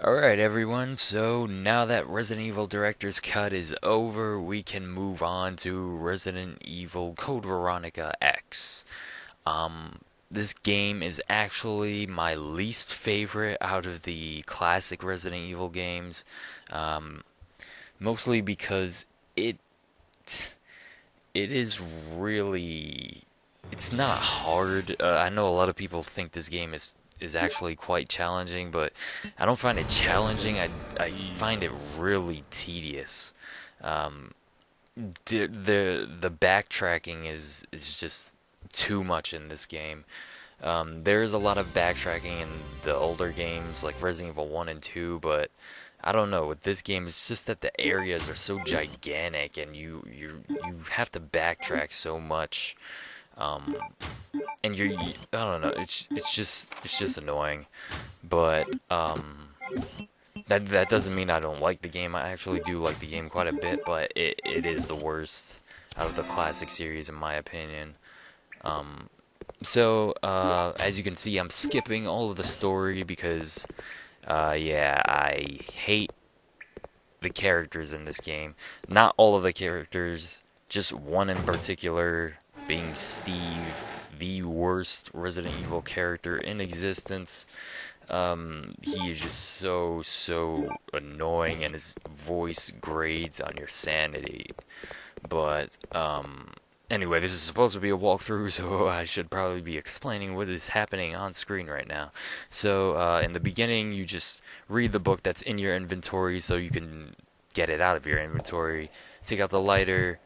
Alright everyone, so now that Resident Evil Director's Cut is over, we can move on to Resident Evil Code Veronica X. This game is actually my least favorite out of the classic Resident Evil games, um, mostly because it it is really it's not hard. I know a lot of people think this game is actually quite challenging, but I don't find it challenging. I find it really tedious. Um, the backtracking is just too much in this game. There is a lot of backtracking in the older games like Resident Evil 1 and 2, but I don't know. With this game, it's just that the areas are so gigantic, and you have to backtrack so much. Um, and I don't know. It's just annoying. But that doesn't mean I don't like the game. I actually do like the game quite a bit, but it is the worst out of the classic series in my opinion. So as you can see, I'm skipping all of the story because yeah, I hate the characters in this game. Not all of the characters, just one in particular, being Steve, the worst Resident Evil character in existence. He is just so annoying, and his voice grades on your sanity. But anyway, this is supposed to be a walkthrough, so I should probably be explaining what is happening on screen right now. So, in the beginning, you just read the book that's in your inventory so you can get it out of your inventory. Take out the lighter,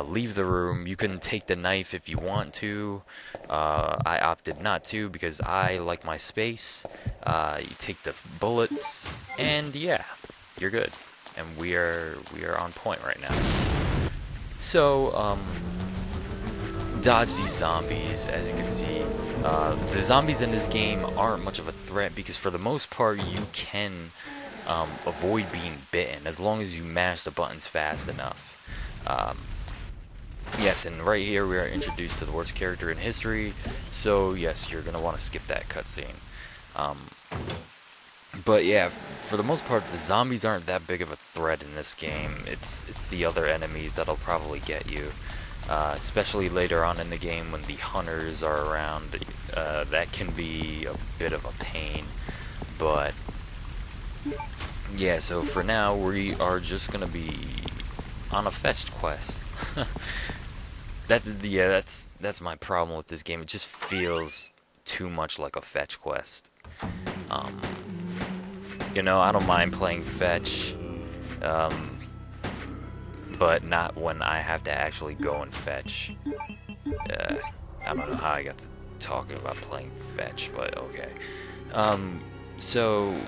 leave the room. You can take the knife if you want to. I opted not to because I like my space. You take the bullets, and yeah, you're good. And we are on point right now. So, dodge these zombies, as you can see. The zombies in this game aren't much of a threat because for the most part you can avoid being bitten as long as you mash the buttons fast enough. Yes, and right here we are introduced to the worst character in history, so yes, you're going to want to skip that cutscene. Um, but yeah, for the most part, the zombies aren't that big of a threat in this game. It's the other enemies that'll probably get you. Especially later on in the game when the hunters are around, that can be a bit of a pain. But yeah, so for now we are just gonna be on a fetched quest. That's my problem with this game. It just feels too much like a fetch quest. Um, I don't mind playing fetch. Um, but not when I have to actually go and fetch. I don't know how I got to talking about playing fetch, but okay. So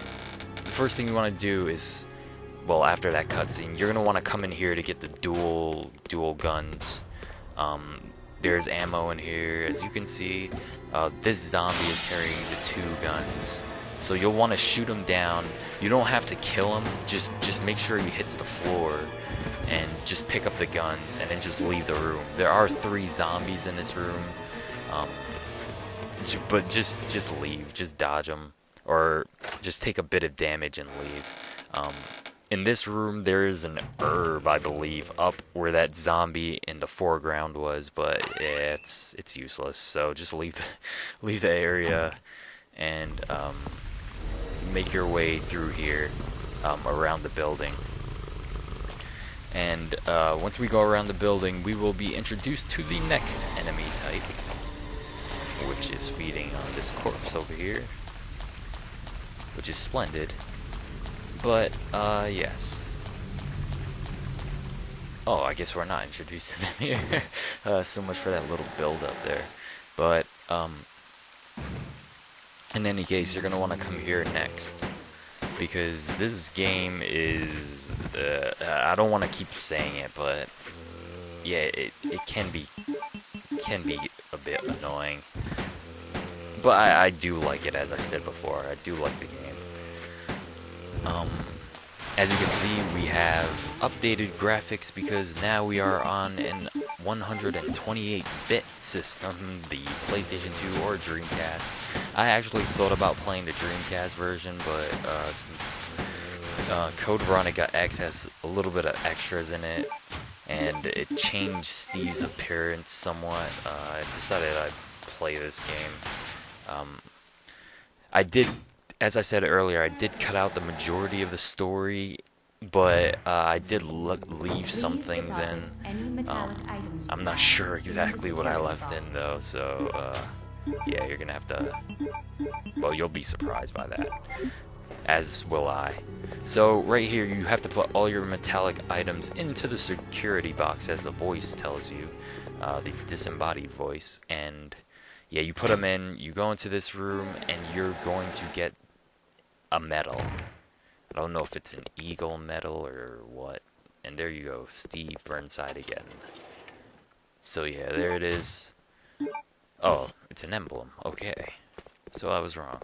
the first thing you want to do is, well, after that cutscene, you're gonna want to come in here to get the dual guns. There's ammo in here, as you can see. This zombie is carrying the two guns, so you'll want to shoot him down. You don't have to kill him. Just make sure he hits the floor. And just pick up the guns and then just leave the room. There are 3 zombies in this room, but just leave, just dodge them, or just take a bit of damage and leave. In this room, there is an herb, I believe, up where that zombie in the foreground was, but it's useless. So just leave the area and make your way through here around the building. And once we go around the building, we will be introduced to the next enemy type, which is feeding on this corpse over here, which is splendid. But, yes. Oh, I guess we're not introduced to them here. So much for that little build up there. But, in any case, you're going to want to come here next. Because this game is, I don't want to keep saying it, but yeah, it can be a bit annoying. But I do like it, as I said before. I do like the game. As you can see, we have updated graphics because now we are on an 128-bit system, the PlayStation 2 or Dreamcast. I actually thought about playing the Dreamcast version, but since Code Veronica X has a little bit of extras in it, and it changed Steve's appearance somewhat, I decided I'd play this game. Um, I did, as I said earlier, I did cut out the majority of the story, but I did leave some things in. I'm not sure exactly what I left in though, so yeah, you're gonna have to. Well, you'll be surprised by that, as will I. So right here, you have to put all your metallic items into the security box, as the voice tells you, the disembodied voice, and yeah, you put them in. You go into this room, and you're going to get a medal. I don't know if it's an eagle medal or what. And there you go, Steve Burnside again. So yeah, there it is. Oh, it's an emblem. Okay. So I was wrong.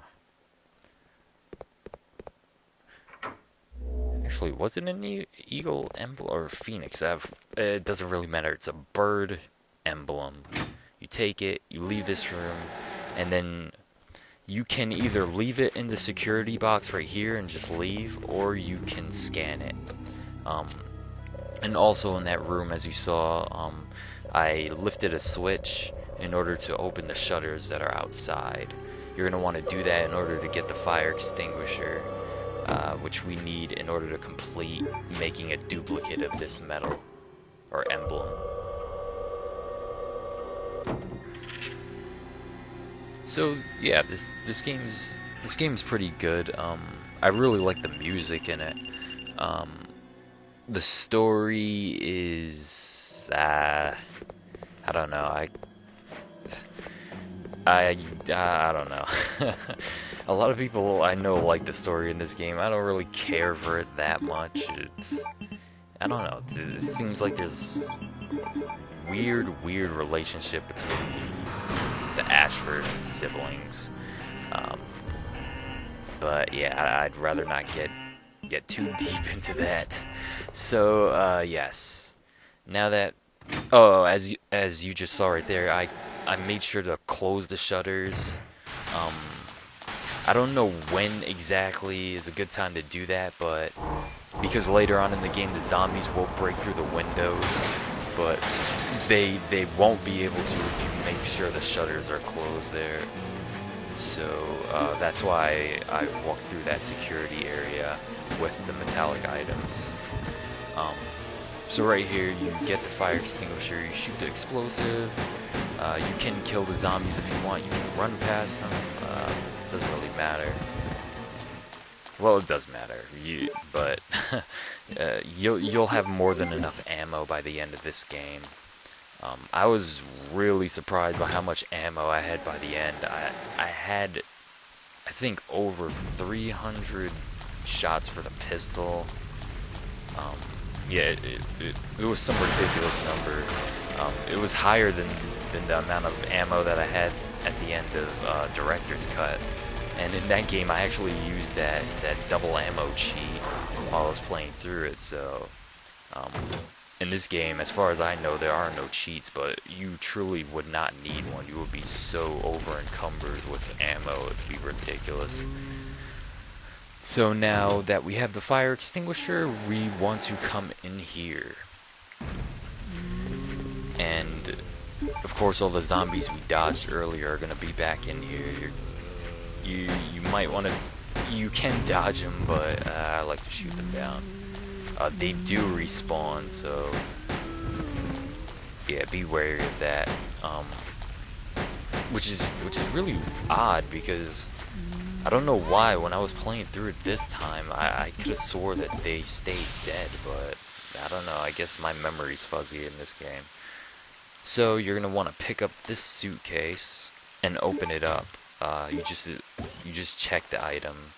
Actually, was it an eagle emblem or phoenix? It doesn't really matter. It's a bird emblem. You take it, you leave this room, and then you can either leave it in the security box right here and just leave, or you can scan it. And also in that room, as you saw, I lifted a switch in order to open the shutters that are outside. You're going to want to do that in order to get the fire extinguisher, which we need in order to complete making a duplicate of this medal or emblem. So yeah, this game's pretty good. I really like the music in it. The story is I don't know. I don't know. A lot of people I know like the story in this game. I don't really care for it that much. I don't know. It seems like there's weird relationship between the Ashford siblings. But yeah, I'd rather not get too deep into that. So yes. Now that as you just saw right there, I made sure to close the shutters. I don't know when exactly is a good time to do that, but because later on in the game the zombies will break through the windows, but they won't be able to if you make sure the shutters are closed there. So that's why I walked through that security area with the metallic items. So right here, you get the fire extinguisher, you shoot the explosive, you can kill the zombies if you want, you can run past them, doesn't really matter. Well, it does matter, but you'll have more than enough ammo by the end of this game. I was really surprised by how much ammo I had by the end. I had, I think, over 300 shots for the pistol. Yeah, it was some ridiculous number. It was higher than the amount of ammo that I had at the end of Director's Cut. And in that game, I actually used that double ammo cheat while I was playing through it. So, in this game, as far as I know, there are no cheats, but you truly would not need one. You would be so over encumbered with ammo, it'd be ridiculous. So now that we have the fire extinguisher, we want to come in here. And, of course, all the zombies we dodged earlier are going to be back in here. You might want to... You can dodge them, but I like to shoot them down. They do respawn, so... Yeah, be wary of that. Which is really odd, because... I don't know why, when I was playing through it this time, I could have swore that they stayed dead, but I don't know, I guess my memory's fuzzy in this game. So you're going to want to pick up this suitcase and open it up. You just check the item.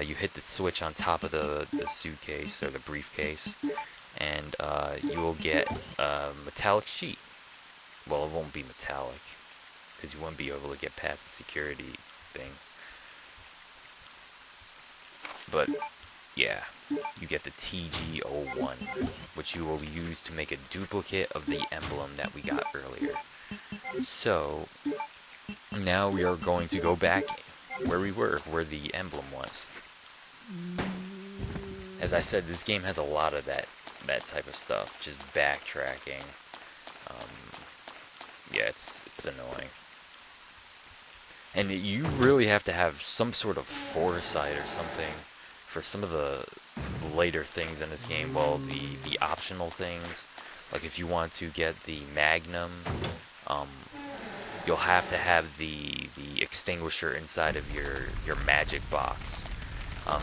You hit the switch on top of the suitcase, or the briefcase, and you will get a metallic sheet. Well, it won't be metallic, because you won't be able to get past the security thing. But, yeah, you get the TG01, which you will use to make a duplicate of the emblem that we got earlier. So, now we are going to go back where we were, where the emblem was. As I said, this game has a lot of that type of stuff, just backtracking. Yeah, it's annoying. And you really have to have some sort of foresight or something for some of the later things in this game. Well, the optional things, like if you want to get the Magnum, you'll have to have the extinguisher inside of your magic box.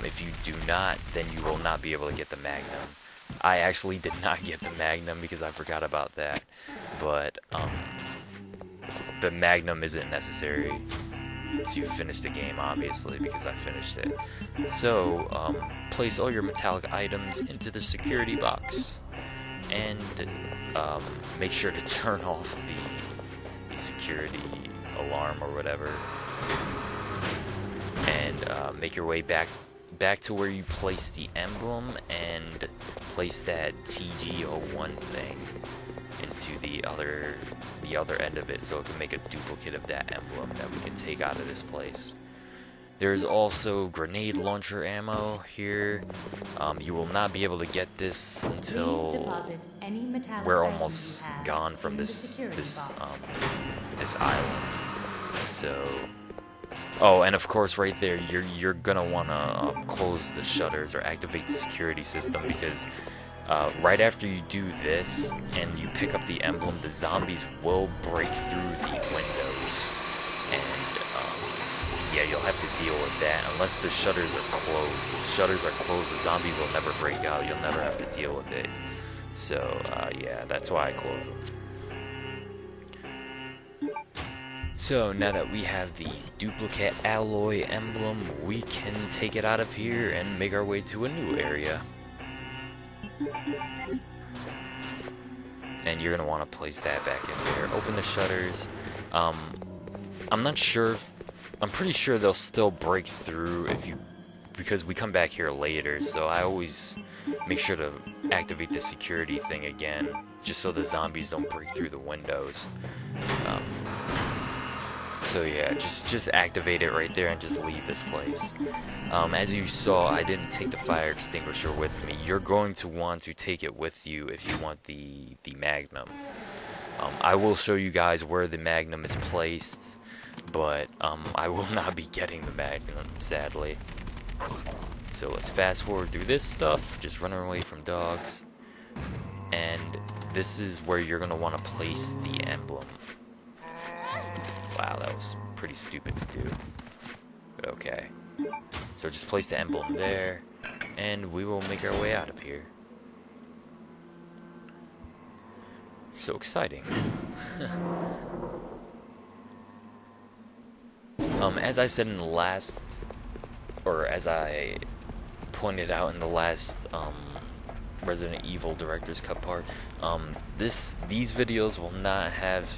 If you do not, then you will not be able to get the Magnum. I actually did not get the Magnum because I forgot about that, but the Magnum isn't necessary to finish the game, obviously, because I finished it. So, place all your metallic items into the security box, and make sure to turn off the security alarm or whatever, and make your way back to where you placed the emblem, and place that TG01 thing into the other end of it, so it can make a duplicate of that emblem that we can take out of this place. There's also grenade launcher ammo here. You will not be able to get this until we're almost gone from this island. So, oh, and of course, right there, you're gonna wanna close the shutters or activate the security system, because right after you do this and you pick up the emblem, the zombies will break through the windows, and yeah, you'll have to deal with that unless the shutters are closed. If the shutters are closed, the zombies will never break out. You'll never have to deal with it. So yeah, that's why I close them. So now that we have the duplicate alloy emblem, we can take it out of here and make our way to a new area. And you're gonna want to place that back in there. Open the shutters. I'm not sure if, I'm pretty sure they'll still break through because we come back here later, so I always make sure to activate the security thing again, just so the zombies don't break through the windows. So yeah, just activate it right there and just leave this place. As you saw, I didn't take the fire extinguisher with me. You're going to want to take it with you if you want the Magnum. I will show you guys where the Magnum is placed, but I will not be getting the Magnum, sadly. So let's fast forward through this stuff, just running away from dogs. And this is where you're going to want to place the emblem. Wow, that was pretty stupid to do. But okay. So just place the emblem there, and we will make our way out of here. So exciting. As I said in the last, or as I pointed out in the last Resident Evil Director's Cut part, these videos will not have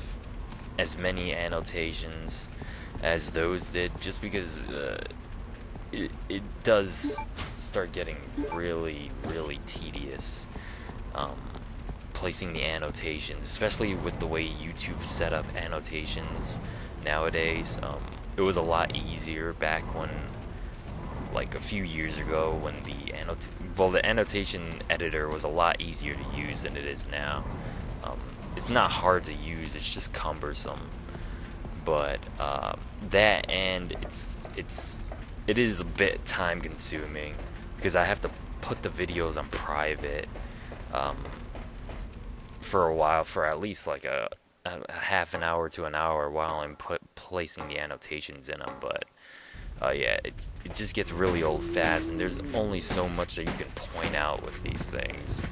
as many annotations as those did, just because it does start getting really tedious placing the annotations, especially with the way YouTube set up annotations nowadays. It was a lot easier back when, like a few years ago, when the annotation editor was a lot easier to use than it is now. It's not hard to use, it's just cumbersome. But that, and it is a bit time consuming, because I have to put the videos on private for a while, for at least like a half an hour to an hour, while I'm placing the annotations in them. But yeah, it just gets really old fast, and there's only so much that you can point out with these things.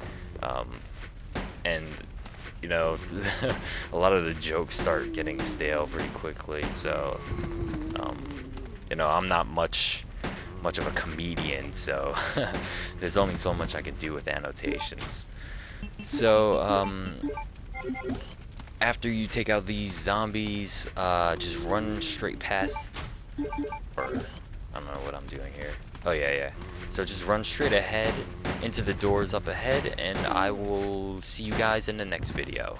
And you know, a lot of the jokes start getting stale pretty quickly. So you know, I'm not much of a comedian, so there's only so much I can do with annotations. So after you take out these zombies, just run straight past, or I don't know what I'm doing here. Oh yeah. So just run straight ahead into the doors up ahead, and I will see you guys in the next video.